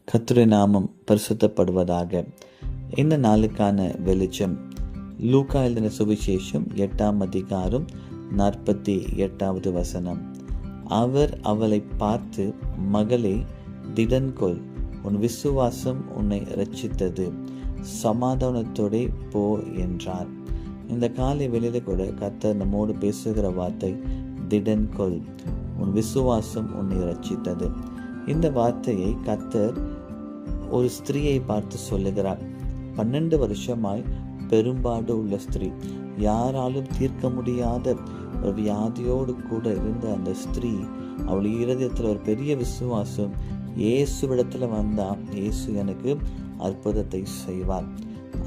கர்த்தருடைய நாமம் பரிசுத்தப்படுவதாக. இந்த நாளுக்கான வெளிச்சம் லூக்கா எழுதின சுவிசேஷம் 8ஆம் அதிகாரம் 48வது வசனம். அவர் அவளை பார்த்து, மகளே, திடன்கொள், உன் விசுவாசம் உன்னை இரட்சித்தது, சமாதானத்தோடே போ என்றார். இந்த காலை வெளியில கூட கர்த்தர் நம்மோடு பேசுகிற வார்த்தை திடன்கொள், உன் விசுவாசம் உன்னை இரட்சித்தது. இந்த வார்த்தையை கர்த்தர் ஒரு ஸ்திரீயை பார்த்து சொல்லுகிறார். 12 வருஷமாய் பெரும்பாடு உள்ள ஸ்திரீ, யாராலும் தீர்க்க முடியாத ஒரு வியாதியோடு கூட இருந்த அந்த ஸ்திரீ, அவள் இருதயத்தில் ஒரு பெரிய விசுவாசம். இயேசுவிடத்துல வந்தா இயேசு எனக்கு அற்புதத்தை செய்வார்.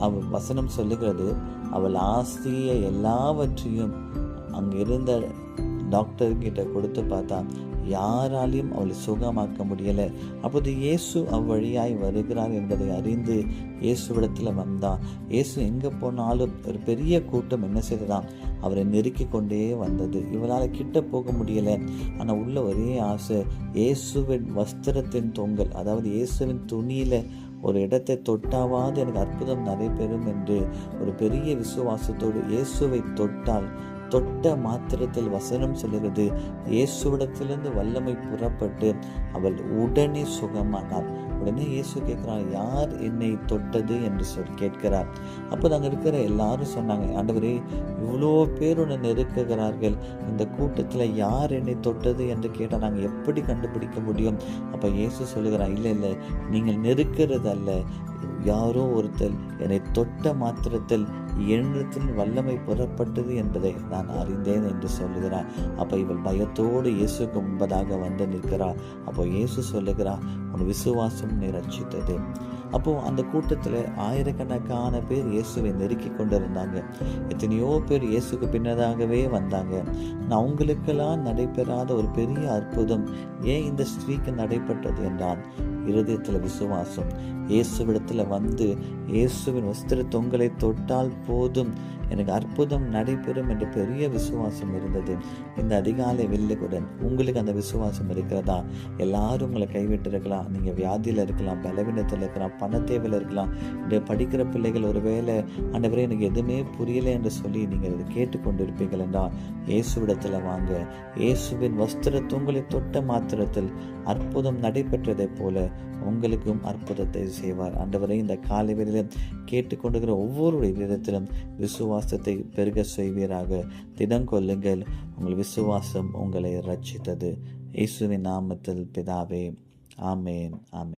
அவள் வசனம் சொல்லுகிறது, அவள் ஆஸ்தியை எல்லாவற்றையும் அங்க இருந்த டாக்டர்கிட்ட கொடுத்து பார்த்தா யாராலையும் அவளை சுகமாக்க முடியல. அப்போது இயேசு அவ்வழியாய் வருகிறார் என்பதை அறிந்து இயேசுவிடத்துல வந்தான். இயேசு எங்க போனாலும் ஒரு பெரிய கூட்டம் என்ன செய்ததான், அவரை நெருக்கி கொண்டே வந்தது. இவளால் கிட்ட போக முடியல. ஆனா உள்ள ஒரே ஆசை, இயேசுவின் வஸ்திரத்தின் தொங்கல், அதாவது இயேசுவின் துணியில ஒரு இடத்தை தொட்டாவது எனக்கு அற்புதம் நடைபெறும் என்று ஒரு பெரிய விசுவாசத்தோடு இயேசுவை தொட்டால், தொட்ட மாத்திரத்தில் வசனம் சொல்லுகிறது, இயேசுவிடத்திலிருந்து வல்லமை புறப்பட்டு அவள் உடனே சுகமானாள். உடனே இயேசு கேட்கிறார், யார் என்னை தொட்டது என்று கேட்கிறார். அப்போ அங்கே இருக்கிற எல்லாரும் சொன்னாங்க, ஆண்டவரே, இவ்வளோ பேர் உன்னை நெருக்குகிறார்கள், இந்த கூட்டத்தில் யார் என்னை தொட்டது என்று கேட்டால் நாங்கள் எப்படி கண்டுபிடிக்க முடியும்? அப்போ இயேசு சொல்லுகிறார், இல்லை, நீங்கள் நெருக்கிறது அல்ல, யாரோ ஒருத்தர் என்னை தொட்ட மாத்திரத்தில் என்னிடத்தில் வல்லமை புறப்பட்டது என்பதை நான் அறிந்தேன் என்று சொல்லுகிறார். அப்போ இவள் பயத்தோடு இயேசுக்கு முன்பதாக வந்து நிற்கிறார். அப்போ இயேசு சொல்லுகிறார், உன் விசுவாசம் நீ ரட்சித்தது. அப்போ அந்த கூட்டத்தில் ஆயிரக்கணக்கான பேர் இயேசுவை நெருக்கி கொண்டிருந்தாங்க. எத்தனையோ பேர் இயேசுக்கு பின்னதாகவே வந்தாங்க. அவங்களுக்கெல்லாம் நடைபெறாத ஒரு பெரிய அற்புதம் ஏன் இந்த ஸ்திரீக்கு நடைபெற்றது என்றால், இருதயத்தில் விசுவாசம். இயேசுவிடத்துல வந்து இயேசுவின் வஸ்திர தொங்கலை தொட்டால் போதும், எனக்கு அற்புதம் நடைபெறும் என்ற பெரிய விசுவாசம் இருந்தது. இந்த அதிகாலை வெள்ளிக்குடன் உங்களுக்கு அந்த விசுவாசம் இருக்கிறதா? எல்லாரும் உங்களை கைவிட்டு இருக்கலாம், நீங்க வியாதியில இருக்கலாம், பலவீனத்தில் இருக்கலாம், பண தேவையில் இருக்கலாம். இந்த படிக்கிற பிள்ளைகள் ஒருவேளை ஆண்டவரே எனக்கு எதுவுமே புரியல என்று சொல்லி நீங்கள் இதை கேட்டுக்கொண்டிருப்பீர்கள் என்றால், இயேசுவிடத்துல வாங்க. இயேசுவின் வஸ்திர தொங்கலை தொட்ட மாத்திரத்தில் அற்புதம் நடைபெற்றதை போல உங்களுக்கும் அற்புதத்தை செய்வார். ஆண்டவரை இந்த காலை வேளையிலும் கேட்டுக்கொண்டிருக்கிற ஒவ்வொருடைய விதத்திலும் விசுவாசத்தை பெருக செய்வீராக. திடம் கொள்ளுங்கள், உங்கள் விசுவாசம் உங்களை ரட்சித்தது. இயேசுவின் நாமத்தில் பிதாவே, ஆமேன், ஆமேன்.